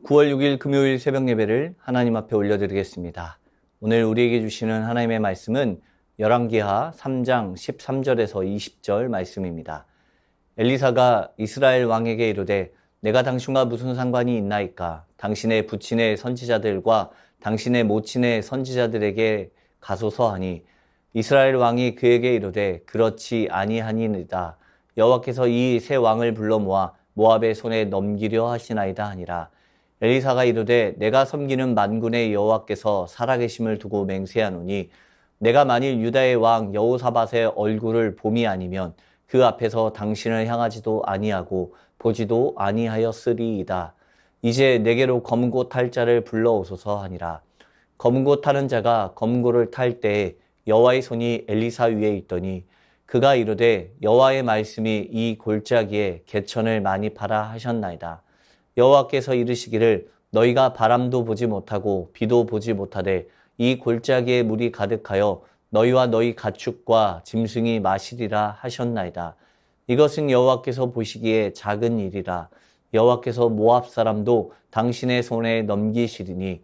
9월 6일 금요일 새벽 예배를 하나님 앞에 올려드리겠습니다. 오늘 우리에게 주시는 하나님의 말씀은 열왕기하 3장 13절에서 20절 말씀입니다. 엘리사가 이스라엘 왕에게 이르되 내가 당신과 무슨 상관이 있나이까? 당신의 부친의 선지자들과 당신의 모친의 선지자들에게 가소서 하니 이스라엘 왕이 그에게 이르되 그렇지 아니하니이다. 여호와께서 이 세 왕을 불러 모아 모압의 손에 넘기려 하시나이다 하니라. 엘리사가 이르되 내가 섬기는 만군의 여호와께서 살아계심을 두고 맹세하노니 내가 만일 유다의 왕 여호사밧의 얼굴을 봄이 아니면 그 앞에서 당신을 향하지도 아니하고 보지도 아니하였으리이다. 이제 내게로 검은고 탈 자를 불러오소서 하니라. 검은고 타는 자가 검은고를 탈 때에 여호와의 손이 엘리사 위에 있더니 그가 이르되 여호와의 말씀이 이 골짜기에 개천을 많이 파라 하셨나이다. 여호와께서 이르시기를 너희가 바람도 보지 못하고 비도 보지 못하되 이 골짜기에 물이 가득하여 너희와 너희 가축과 짐승이 마시리라 하셨나이다. 이것은 여호와께서 보시기에 작은 일이라. 여호와께서 모압 사람도 당신의 손에 넘기시리니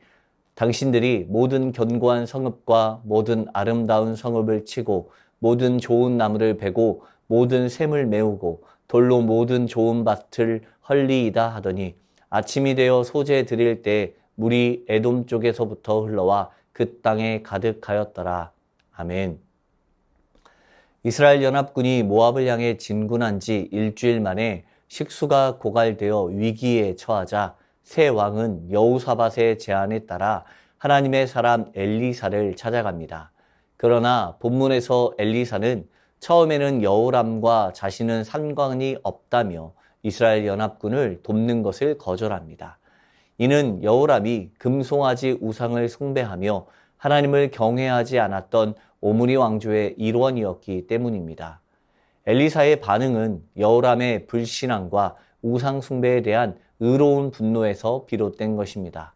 당신들이 모든 견고한 성읍과 모든 아름다운 성읍을 치고 모든 좋은 나무를 베고 모든 샘을 메우고 돌로 모든 좋은 밭을 헐리이다 하더니 아침이 되어 소재 드릴 때 물이 에돔 쪽에서부터 흘러와 그 땅에 가득하였더라. 아멘. 이스라엘 연합군이 모압을 향해 진군한 지 일주일 만에 식수가 고갈되어 위기에 처하자 새 왕은 여호사밧의 제안에 따라 하나님의 사람 엘리사를 찾아갑니다. 그러나 본문에서 엘리사는 처음에는 여호람과 자신은 상관이 없다며 이스라엘 연합군을 돕는 것을 거절합니다. 이는 여호람이 금송아지 우상을 숭배하며 하나님을 경외하지 않았던 오므리 왕조의 일원이었기 때문입니다. 엘리사의 반응은 여호람의 불신앙과 우상 숭배에 대한 의로운 분노에서 비롯된 것입니다.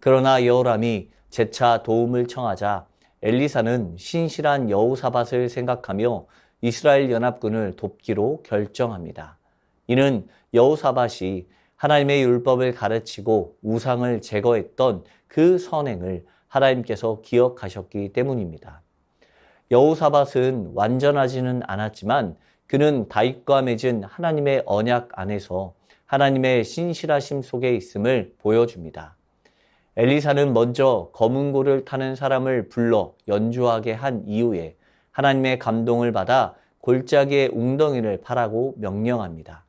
그러나 여호람이 재차 도움을 청하자 엘리사는 신실한 여호사밧을 생각하며 이스라엘 연합군을 돕기로 결정합니다. 이는 여호사밧이 하나님의 율법을 가르치고 우상을 제거했던 그 선행을 하나님께서 기억하셨기 때문입니다. 여호사밧은 완전하지는 않았지만 그는 다윗과 맺은 하나님의 언약 안에서 하나님의 신실하심 속에 있음을 보여줍니다. 엘리사는 먼저 검은고를 타는 사람을 불러 연주하게 한 이후에 하나님의 감동을 받아 골짜기의 웅덩이를 파라고 명령합니다.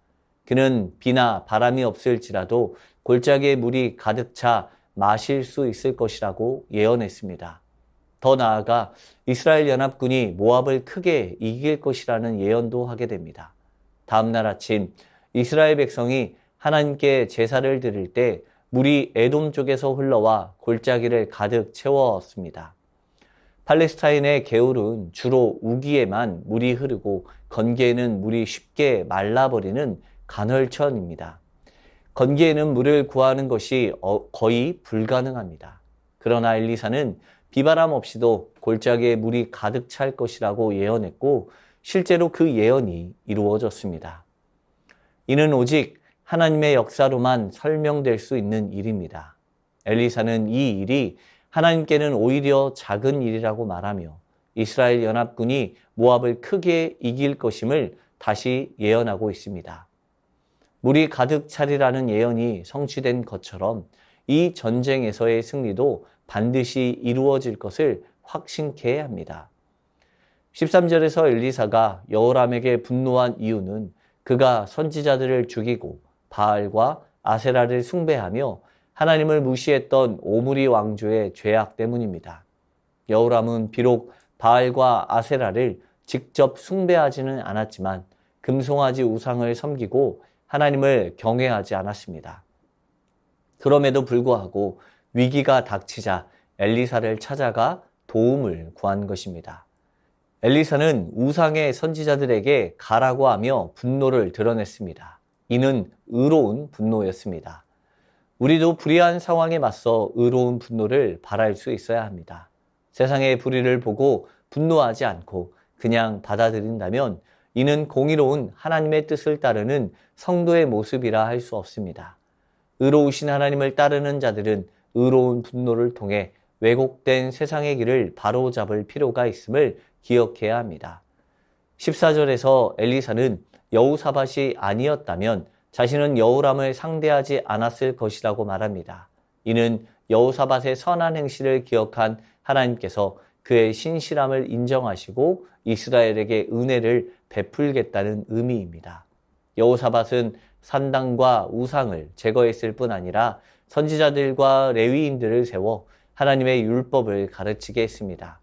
그는 비나 바람이 없을지라도 골짜기에 물이 가득 차 마실 수 있을 것이라고 예언했습니다. 더 나아가 이스라엘 연합군이 모압을 크게 이길 것이라는 예언도 하게 됩니다. 다음 날 아침 이스라엘 백성이 하나님께 제사를 드릴 때 물이 에돔 쪽에서 흘러와 골짜기를 가득 채웠습니다. 팔레스타인의 개울은 주로 우기에만 물이 흐르고 건기에는 물이 쉽게 말라버리는 간헐천입니다. 건기에는 물을 구하는 것이 거의 불가능합니다. 그러나 엘리사는 비바람 없이도 골짜기에 물이 가득 찰 것이라고 예언했고 실제로 그 예언이 이루어졌습니다. 이는 오직 하나님의 역사로만 설명될 수 있는 일입니다. 엘리사는 이 일이 하나님께는 오히려 작은 일이라고 말하며 이스라엘 연합군이 모압을 크게 이길 것임을 다시 예언하고 있습니다. 물이 가득 차리라는 예언이 성취된 것처럼 이 전쟁에서의 승리도 반드시 이루어질 것을 확신케 합니다. 13절에서 엘리사가 여호람에게 분노한 이유는 그가 선지자들을 죽이고 바알과 아세라를 숭배하며 하나님을 무시했던 오므리 왕조의 죄악 때문입니다. 여호람은 비록 바알과 아세라를 직접 숭배하지는 않았지만 금송아지 우상을 섬기고 하나님을 경외하지 않았습니다. 그럼에도 불구하고 위기가 닥치자 엘리사를 찾아가 도움을 구한 것입니다. 엘리사는 우상의 선지자들에게 가라고 하며 분노를 드러냈습니다. 이는 의로운 분노였습니다. 우리도 불의한 상황에 맞서 의로운 분노를 발할 수 있어야 합니다. 세상의 불의를 보고 분노하지 않고 그냥 받아들인다면 이는 공의로운 하나님의 뜻을 따르는 성도의 모습이라 할 수 없습니다. 의로우신 하나님을 따르는 자들은 의로운 분노를 통해 왜곡된 세상의 길을 바로잡을 필요가 있음을 기억해야 합니다. 14절에서 엘리사는 여호사밧이 아니었다면 자신은 여호람을 상대하지 않았을 것이라고 말합니다. 이는 여호사밧의 선한 행실을 기억한 하나님께서 그의 신실함을 인정하시고 이스라엘에게 은혜를 베풀겠다는 의미입니다. 여호사밧은 산당과 우상을 제거했을 뿐 아니라 선지자들과 레위인들을 세워 하나님의 율법을 가르치게 했습니다.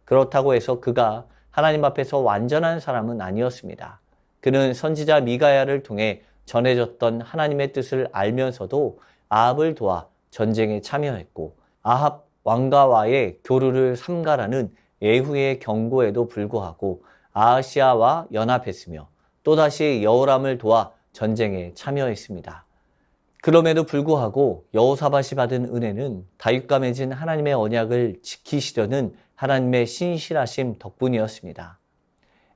그렇다고 해서 그가 하나님 앞에서 완전한 사람은 아니었습니다. 그는 선지자 미가야를 통해 전해졌던 하나님의 뜻을 알면서도 아합을 도와 전쟁에 참여했고 아합 왕가와의 교류를 삼가라는 예후의 경고에도 불구하고 아하시아와 연합했으며 또다시 여호람을 도와 전쟁에 참여했습니다. 그럼에도 불구하고 여호사밧이 받은 은혜는 다윗과 맺은 하나님의 언약을 지키시려는 하나님의 신실하심 덕분이었습니다.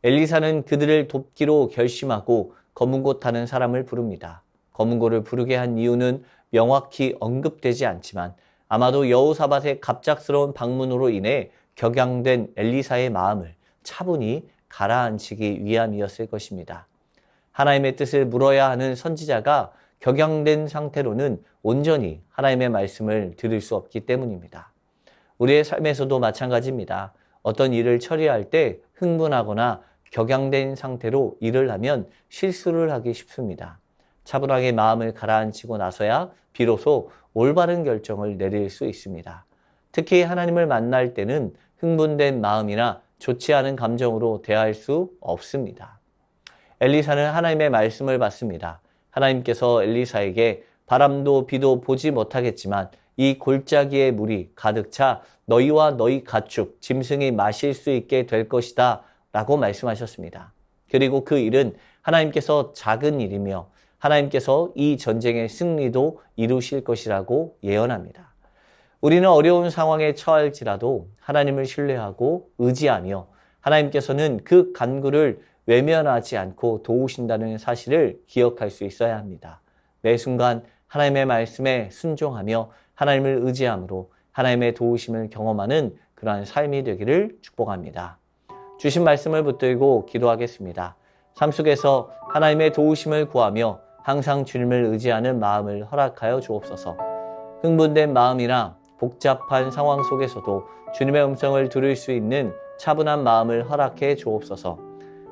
엘리사는 그들을 돕기로 결심하고 검은고 타는 사람을 부릅니다. 검은고를 부르게 한 이유는 명확히 언급되지 않지만 아마도 여호사밧의 갑작스러운 방문으로 인해 격양된 엘리사의 마음을 차분히 가라앉히기 위함이었을 것입니다. 하나님의 뜻을 물어야 하는 선지자가 격양된 상태로는 온전히 하나님의 말씀을 들을 수 없기 때문입니다. 우리의 삶에서도 마찬가지입니다. 어떤 일을 처리할 때 흥분하거나 격양된 상태로 일을 하면 실수를 하기 쉽습니다. 차분하게 마음을 가라앉히고 나서야 비로소 올바른 결정을 내릴 수 있습니다. 특히 하나님을 만날 때는 흥분된 마음이나 좋지 않은 감정으로 대할 수 없습니다. 엘리사는 하나님의 말씀을 받습니다. 하나님께서 엘리사에게 바람도 비도 보지 못하겠지만 이 골짜기에 물이 가득 차 너희와 너희 가축, 짐승이 마실 수 있게 될 것이다 라고 말씀하셨습니다. 그리고 그 일은 하나님께서 작은 일이며 하나님께서 이 전쟁의 승리도 이루실 것이라고 예언합니다. 우리는 어려운 상황에 처할지라도 하나님을 신뢰하고 의지하며 하나님께서는 그 간구를 외면하지 않고 도우신다는 사실을 기억할 수 있어야 합니다. 매 순간 하나님의 말씀에 순종하며 하나님을 의지함으로 하나님의 도우심을 경험하는 그러한 삶이 되기를 축복합니다. 주신 말씀을 붙들고 기도하겠습니다. 삶 속에서 하나님의 도우심을 구하며 항상 주님을 의지하는 마음을 허락하여 주옵소서. 흥분된 마음이나 복잡한 상황 속에서도 주님의 음성을 들을 수 있는 차분한 마음을 허락해 주옵소서.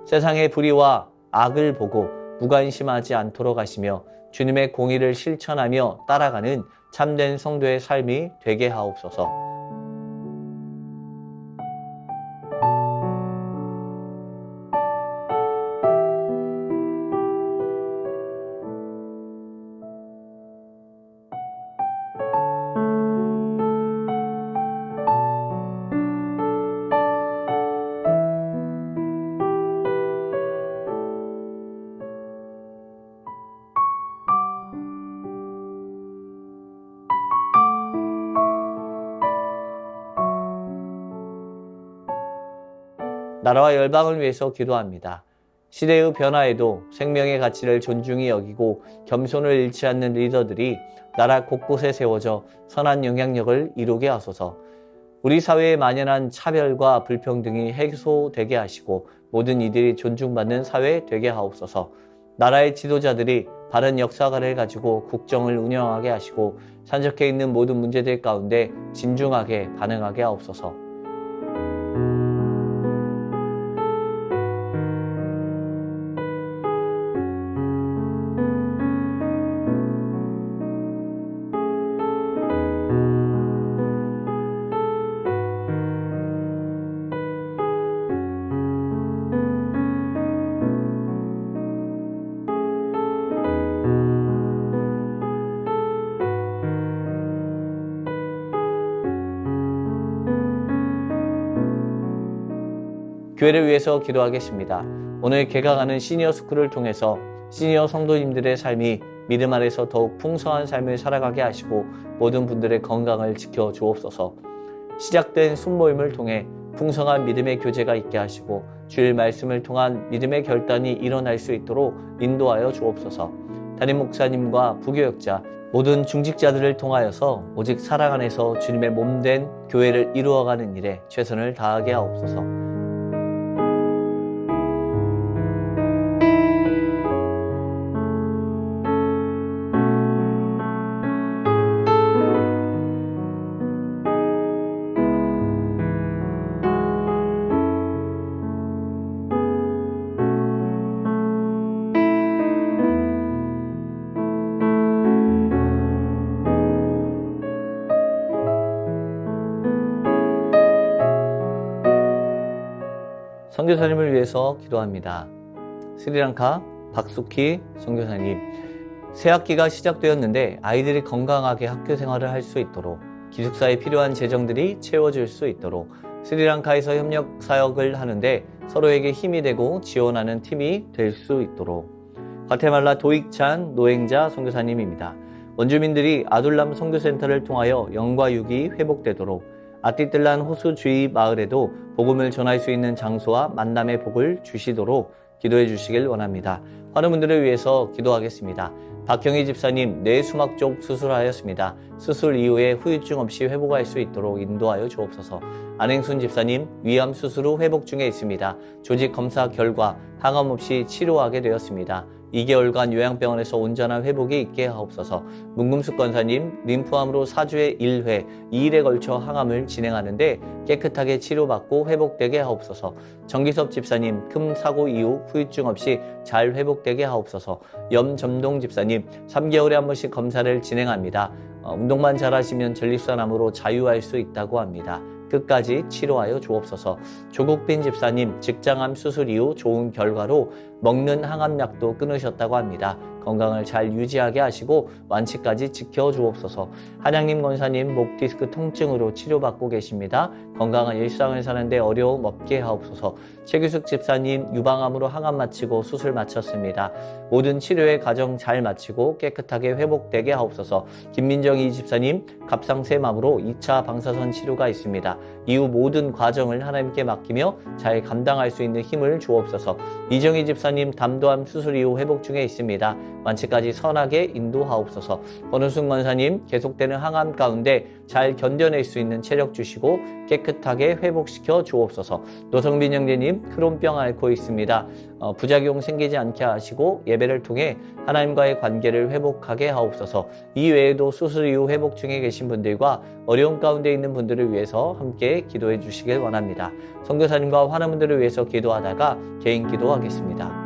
세상의 불의와 악을 보고 무관심하지 않도록 하시며 주님의 공의를 실천하며 따라가는 참된 성도의 삶이 되게 하옵소서. 나라와 열방을 위해서 기도합니다. 시대의 변화에도 생명의 가치를 존중히 여기고 겸손을 잃지 않는 리더들이 나라 곳곳에 세워져 선한 영향력을 이루게 하소서. 우리 사회에 만연한 차별과 불평등이 해소되게 하시고 모든 이들이 존중받는 사회 되게 하옵소서. 나라의 지도자들이 바른 역사관을 가지고 국정을 운영하게 하시고 산적해 있는 모든 문제들 가운데 진중하게 반응하게 하옵소서. 교회를 위해서 기도하겠습니다. 오늘 개강하는 시니어 스쿨을 통해서 시니어 성도님들의 삶이 믿음 아래서 더욱 풍성한 삶을 살아가게 하시고 모든 분들의 건강을 지켜 주옵소서. 시작된 순모임을 통해 풍성한 믿음의 교제가 있게 하시고 주일 말씀을 통한 믿음의 결단이 일어날 수 있도록 인도하여 주옵소서. 담임 목사님과 부교역자, 모든 중직자들을 통하여서 오직 사랑 안에서 주님의 몸된 교회를 이루어가는 일에 최선을 다하게 하옵소서. 선교사님을 위해서 기도합니다. 스리랑카 박수키 선교사님, 새학기가 시작되었는데 아이들이 건강하게 학교 생활을 할 수 있도록, 기숙사에 필요한 재정들이 채워질 수 있도록, 스리랑카에서 협력 사역을 하는데 서로에게 힘이 되고 지원하는 팀이 될 수 있도록. 과테말라 도익찬 노행자 선교사님입니다. 원주민들이 아둘람 선교센터를 통하여 영과 육이 회복되도록, 아띠뜰란 호수 주위 마을에도 복음을 전할 수 있는 장소와 만남의 복을 주시도록 기도해 주시길 원합니다. 많은 분들을 위해서 기도하겠습니다. 박경희 집사님, 뇌수막 쪽 수술하였습니다. 수술 이후에 후유증 없이 회복할 수 있도록 인도하여 주옵소서. 안행순 집사님, 위암 수술 후 회복 중에 있습니다. 조직 검사 결과 항암 없이 치료하게 되었습니다. 2개월간 요양병원에서 온전한 회복이 있게 하옵소서. 문금숙 권사님, 림프암으로 4주에 1회, 2일에 걸쳐 항암을 진행하는데 깨끗하게 치료받고 회복되게 하옵소서. 정기섭 집사님, 큰 사고 이후 후유증 없이 잘 회복되게 하옵소서. 염점동 집사님, 3개월에 한 번씩 검사를 진행합니다. 운동만 잘하시면 전립선암으로 자유할 수 있다고 합니다. 끝까지 치료하여 주옵소서. 조국빈 집사님, 직장암 수술 이후 좋은 결과로 먹는 항암약도 끊으셨다고 합니다. 건강을 잘 유지하게 하시고 완치까지 지켜주옵소서. 한양림 권사님, 목 디스크 통증으로 치료받고 계십니다. 건강한 일상을 사는데 어려움 없게 하옵소서. 최규숙 집사님, 유방암으로 항암 마치고 수술 마쳤습니다. 모든 치료의 과정 잘 마치고 깨끗하게 회복되게 하옵소서. 김민정이 집사님, 갑상샘암으로 2차 방사선 치료가 있습니다. 이후 모든 과정을 하나님께 맡기며 잘 감당할 수 있는 힘을 주옵소서. 이정희 집사님, 담도암 수술 이후 회복 중에 있습니다. 완치까지 선하게 인도하옵소서. 권우승 권사님, 계속되는 항암 가운데 잘 견뎌낼 수 있는 체력 주시고 깨끗하게 회복시켜 주옵소서. 노성빈 형제님, 크론병 앓고 있습니다. 부작용 생기지 않게 하시고 예배를 통해 하나님과의 관계를 회복하게 하옵소서. 이 외에도 수술 이후 회복 중에 계신 분들과 어려움 가운데 있는 분들을 위해서 함께 기도해 주시길 원합니다. 선교사님과 환우분들을 위해서 기도하다가 개인 기도하겠습니다.